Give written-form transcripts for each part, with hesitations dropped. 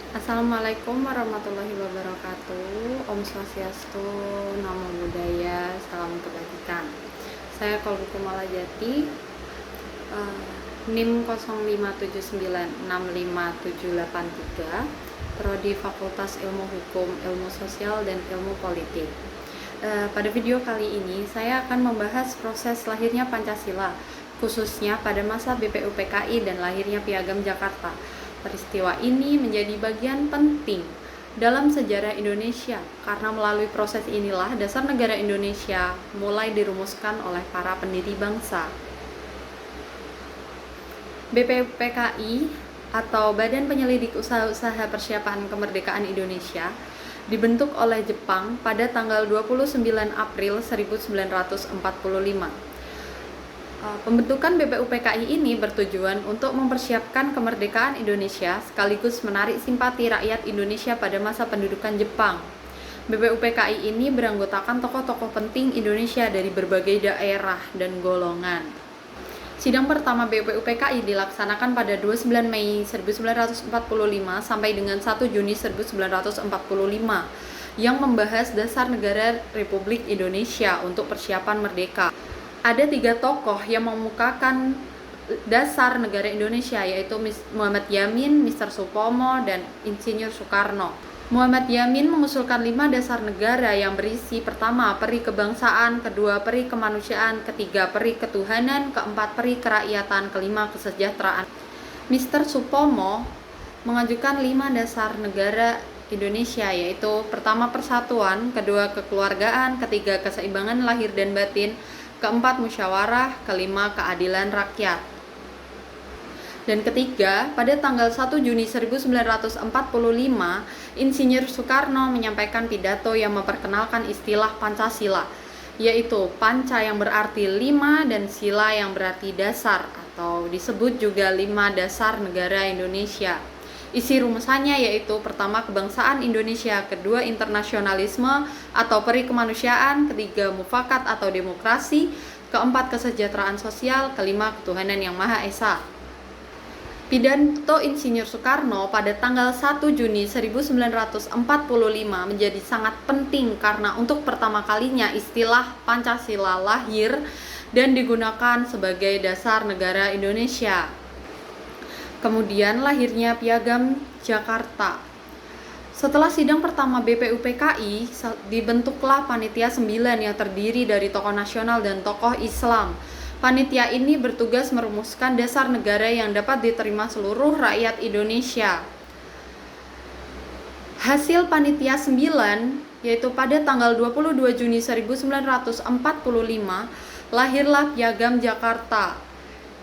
Assalamualaikum warahmatullahi wabarakatuh. Om Swastiastu, Namo Buddhaya, salam kebajikan. Saya Kolbukumala Jati, NIM 05796573, Prodi Fakultas Ilmu Hukum, Ilmu Sosial, dan Ilmu Politik. Pada video kali ini, saya akan membahas proses lahirnya Pancasila, khususnya pada masa BPUPKI dan lahirnya Piagam Jakarta. Peristiwa ini menjadi bagian penting dalam sejarah Indonesia karena melalui proses inilah dasar negara Indonesia mulai dirumuskan oleh para pendiri bangsa. BPUPKI atau Badan Penyelidik Usaha-Usaha Persiapan Kemerdekaan Indonesia dibentuk oleh Jepang pada tanggal 29 April 1945. Pembentukan BPUPKI ini bertujuan untuk mempersiapkan kemerdekaan Indonesia sekaligus menarik simpati rakyat Indonesia pada masa pendudukan Jepang. BPUPKI ini beranggotakan tokoh-tokoh penting Indonesia dari berbagai daerah dan golongan. Sidang pertama BPUPKI dilaksanakan pada 29 Mei 1945 sampai dengan 1 Juni 1945 yang membahas dasar negara Republik Indonesia untuk persiapan merdeka. Ada 3 tokoh yang memukakan dasar negara Indonesia, yaitu Muhammad Yamin, Mr. Supomo, dan Insinyur Soekarno. Muhammad Yamin mengusulkan 5 dasar negara yang berisi: pertama, peri kebangsaan; kedua, peri kemanusiaan; ketiga, peri ketuhanan; keempat, peri kerakyatan; kelima, kesejahteraan. Mr. Supomo mengajukan 5 dasar negara Indonesia, yaitu pertama, persatuan; kedua, kekeluargaan; ketiga, keseimbangan lahir dan batin; keempat, musyawarah; kelima, keadilan rakyat. Dan ketiga, pada tanggal 1 Juni 1945, Insinyur Soekarno menyampaikan pidato yang memperkenalkan istilah Pancasila, yaitu Panca yang berarti 5 dan Sila yang berarti dasar, atau disebut juga 5 dasar negara Indonesia. Isi rumusannya yaitu: pertama, kebangsaan Indonesia; kedua, internasionalisme atau peri kemanusiaan; ketiga, mufakat atau demokrasi; keempat, kesejahteraan sosial; kelima, ketuhanan yang Maha Esa. Pidato Insinyur Soekarno pada tanggal 1 Juni 1945 menjadi sangat penting karena untuk pertama kalinya istilah Pancasila lahir dan digunakan sebagai dasar negara Indonesia. Kemudian lahirnya Piagam Jakarta. Setelah sidang pertama BPUPKI, dibentuklah Panitia 9 yang terdiri dari tokoh nasional dan tokoh Islam. Panitia ini bertugas merumuskan dasar negara yang dapat diterima seluruh rakyat Indonesia. Hasil Panitia 9, yaitu pada tanggal 22 Juni 1945, lahirlah Piagam Jakarta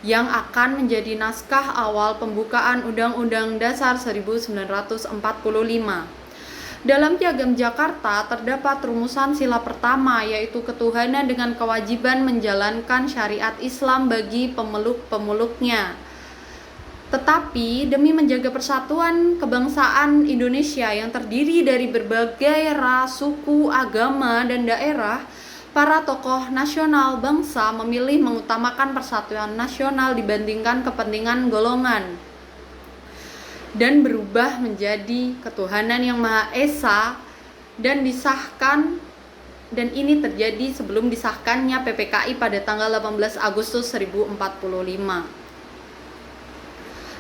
yang akan menjadi naskah awal pembukaan Undang-Undang Dasar 1945. Dalam Piagam Jakarta terdapat rumusan sila pertama, yaitu ketuhanan dengan kewajiban menjalankan syariat Islam bagi pemeluk-pemeluknya. Tetapi demi menjaga persatuan kebangsaan Indonesia yang terdiri dari berbagai ras, suku, agama, dan daerah, para tokoh nasional bangsa memilih mengutamakan persatuan nasional dibandingkan kepentingan golongan dan berubah menjadi ketuhanan yang Maha Esa dan disahkan, dan ini terjadi sebelum disahkannya PPKI pada tanggal 18 Agustus 1045.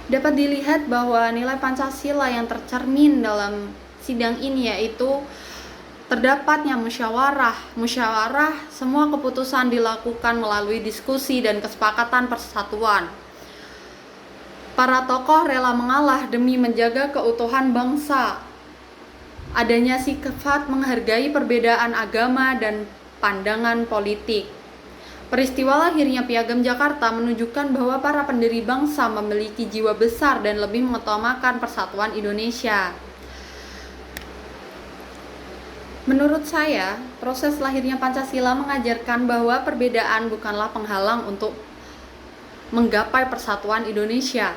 Dapat dilihat bahwa nilai Pancasila yang tercermin dalam sidang ini yaitu terdapatnya musyawarah. Semua keputusan dilakukan melalui diskusi dan kesepakatan persatuan. Para tokoh rela mengalah demi menjaga keutuhan bangsa. Adanya sifat menghargai perbedaan agama dan pandangan politik. Peristiwa lahirnya Piagam Jakarta menunjukkan bahwa para pendiri bangsa memiliki jiwa besar dan lebih mengutamakan persatuan Indonesia. Menurut saya, proses lahirnya Pancasila mengajarkan bahwa perbedaan bukanlah penghalang untuk menggapai persatuan Indonesia.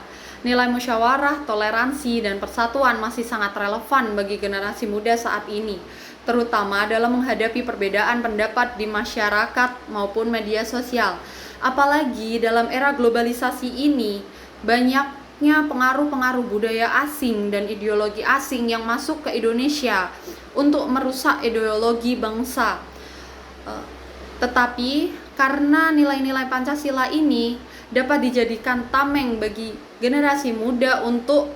Nilai musyawarah, toleransi, dan persatuan masih sangat relevan bagi generasi muda saat ini, terutama dalam menghadapi perbedaan pendapat di masyarakat maupun media sosial. Apalagi dalam era globalisasi ini, banyak banyaknya pengaruh-pengaruh budaya asing dan ideologi asing yang masuk ke Indonesia untuk merusak ideologi bangsa. Tetapi karena nilai-nilai Pancasila ini dapat dijadikan tameng bagi generasi muda untuk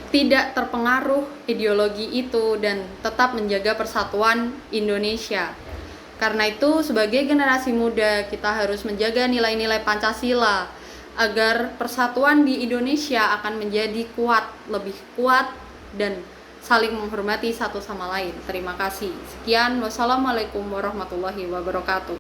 tidak terpengaruh ideologi itu dan tetap menjaga persatuan Indonesia. Karena itu, sebagai generasi muda, kita harus menjaga nilai-nilai Pancasila agar persatuan di Indonesia akan menjadi kuat, lebih kuat, dan saling menghormati satu sama lain. Terima kasih. Sekian, wassalamualaikum warahmatullahi wabarakatuh.